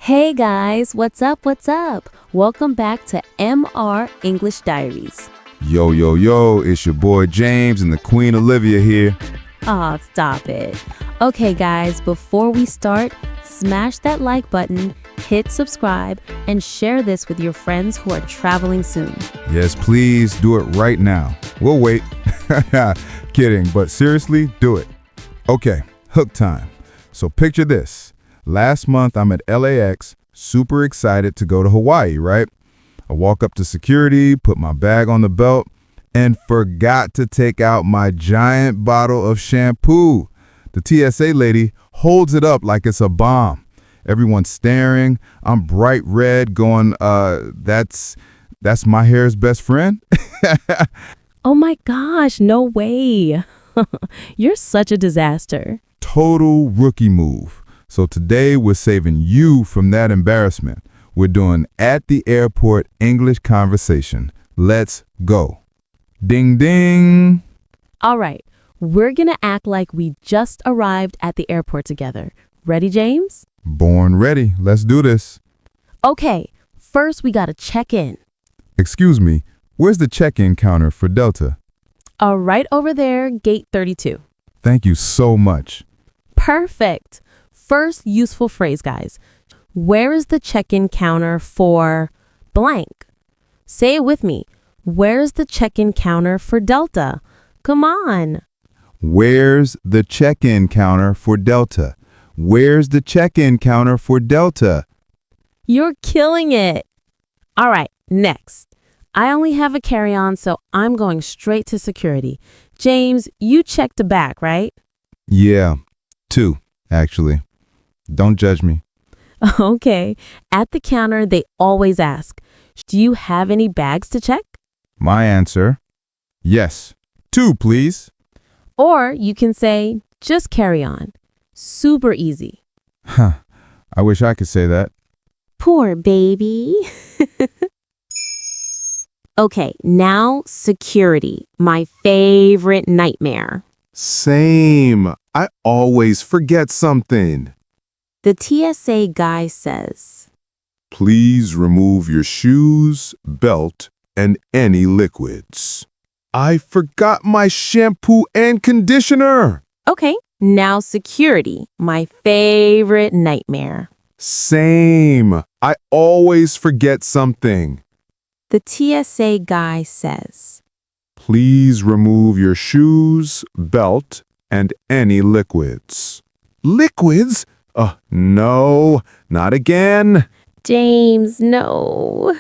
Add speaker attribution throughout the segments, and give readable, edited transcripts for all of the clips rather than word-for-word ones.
Speaker 1: Hey guys, what's up? What's up? Welcome back to MR English Diaries.
Speaker 2: Yo, yo, yo, it's your boy James and the Queen Olivia here.
Speaker 1: Aw, stop it. Okay guys, before we start, smash that like button, hit subscribe, and share this with your friends who are traveling soon.
Speaker 2: Yes, please do it right now. We'll wait. Kidding, but seriously, do it. Okay, hook time. So picture this. Last month, I'm at LAX, super excited to go to Hawaii, right? I walk up to security, put my bag on the belt, and forgot to take out my giant bottle of shampoo. The TSA lady holds it up like it's a bomb. Everyone's staring. I'm bright red going, that's my hair's best friend?
Speaker 1: Oh my gosh, no way. You're such a disaster.
Speaker 2: Total rookie move. So today we're saving you from that embarrassment. We're doing at the airport English conversation. Let's go. Ding ding.
Speaker 1: All right, we're gonna act like we just arrived at the airport together. Ready, James?
Speaker 2: Born ready. Let's do this.
Speaker 1: Okay, first we gotta check in.
Speaker 2: Excuse me, where's the check-in counter for Delta?
Speaker 1: Right over there, gate 32.
Speaker 2: Thank you so much.
Speaker 1: Perfect. First useful phrase, guys. Where is the check-in counter for blank? Say it with me. Where's the check-in counter for Delta? Come on.
Speaker 2: Where's the check-in counter for Delta? Where's the check-in counter for Delta?
Speaker 1: You're killing it. All right, next. I only have a carry-on, so I'm going straight to security. James, you checked the back, right?
Speaker 2: Yeah, 2, actually. Don't judge me.
Speaker 1: Okay. At the counter, they always ask, do you have any bags to check?
Speaker 2: My answer, yes. 2, please.
Speaker 1: Or you can say, just carry on. Super easy.
Speaker 2: Huh. I wish I could say that.
Speaker 1: Poor baby. Okay, now security, my favorite nightmare.
Speaker 3: Same. I always forget something.
Speaker 1: The TSA guy says,
Speaker 3: Please remove your shoes, belt, and any liquids. I forgot my shampoo and conditioner.
Speaker 1: okay, now security, my favorite nightmare.
Speaker 3: Same. I always forget something.
Speaker 1: The TSA guy says,
Speaker 3: Please remove your shoes, belt, and any liquids. Liquids? No, not again.
Speaker 1: James, no.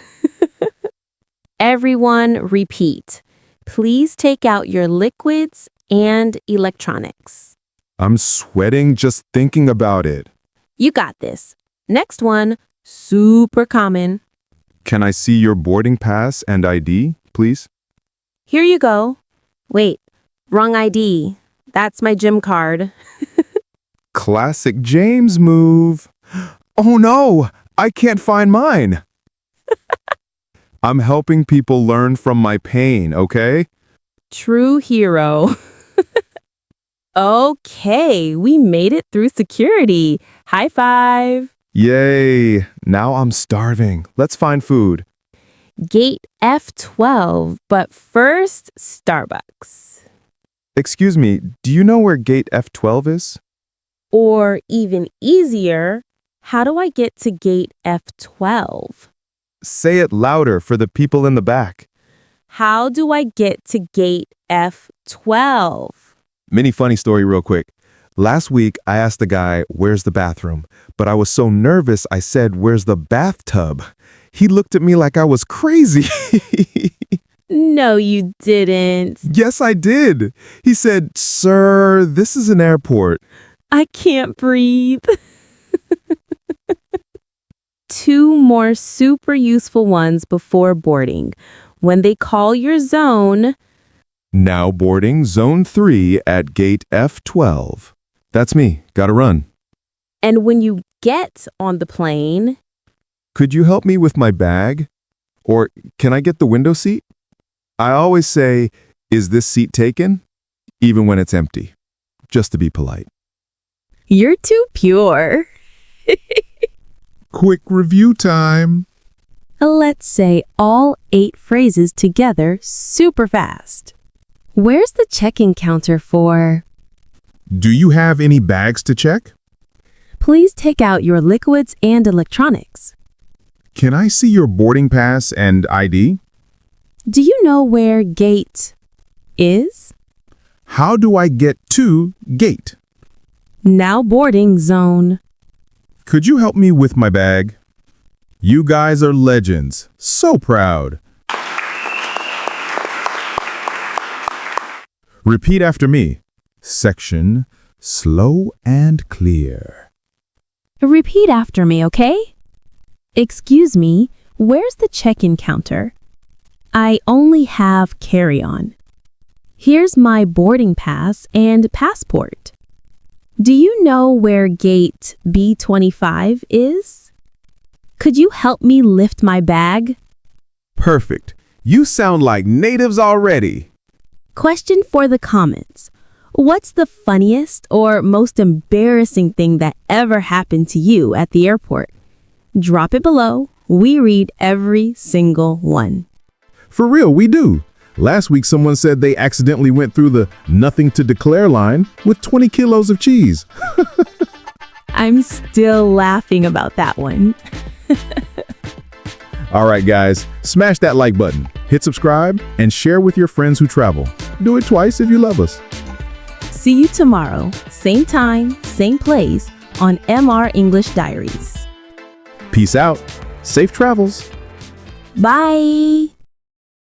Speaker 1: Everyone repeat. Please take out your liquids and electronics.
Speaker 3: I'm sweating just thinking about it.
Speaker 1: You got this. Next one, super common.
Speaker 3: Can I see your boarding pass and ID, please?
Speaker 1: Here you go. Wait, wrong ID. That's my gym card.
Speaker 3: Classic James move. Oh no, I can't find mine. I'm helping people learn from my pain, okay?
Speaker 1: True hero. Okay, we made it through security. High five.
Speaker 3: Yay, now I'm starving. Let's find food.
Speaker 1: Gate F12, but first, Starbucks.
Speaker 3: Excuse me, do you know where gate F12 is?
Speaker 1: Or even easier, how do I get to gate F12?
Speaker 3: Say it louder for the people in the back.
Speaker 1: How do I get to gate F12?
Speaker 3: Mini funny story real quick. Last week, I asked the guy, where's the bathroom? But I was so nervous, I said, where's the bathtub? He looked at me like I was crazy.
Speaker 1: No, you didn't.
Speaker 3: Yes, I did. He said, sir, this is an airport.
Speaker 1: I can't breathe. 2 more super useful ones before boarding. When they call your zone,
Speaker 3: Now boarding zone 3 at gate F12. That's me. Gotta run.
Speaker 1: and when you get on the plane,
Speaker 3: Could you help me with my bag? Or can I get the window seat? I always say, is this seat taken? Even when it's empty. Just to be polite.
Speaker 1: you're too pure.
Speaker 3: Quick review time.
Speaker 1: Let's say all 8 phrases together super fast. Where's the check-in counter for?
Speaker 3: Do you have any bags to check?
Speaker 1: Please take out your liquids and electronics.
Speaker 3: Can I see your boarding pass and ID?
Speaker 1: Do you know where gate is?
Speaker 3: How do I get to gate?
Speaker 1: Now boarding zone.
Speaker 3: Could you help me with my bag? You guys are legends. So proud. Repeat after me. Section slow and clear.
Speaker 1: Repeat after me, okay? Excuse me, where's the check-in counter? I only have carry-on. Here's my boarding pass and passport. Do you know where gate B25 is? Could you help me lift my bag?
Speaker 3: Perfect. You sound like natives already.
Speaker 1: Question for the comments. What's the funniest or most embarrassing thing that ever happened to you at the airport? Drop it below. We read every single one.
Speaker 3: For real, we do. Last week, someone said they accidentally went through the nothing to declare line with 20 kilos of cheese.
Speaker 1: I'm still laughing about that one.
Speaker 3: All right, guys, smash that like button, hit subscribe, and share with your friends who travel. Do it twice if you love us.
Speaker 1: See you tomorrow, same time, same place on MR English Diaries.
Speaker 3: Peace out. Safe travels.
Speaker 1: Bye!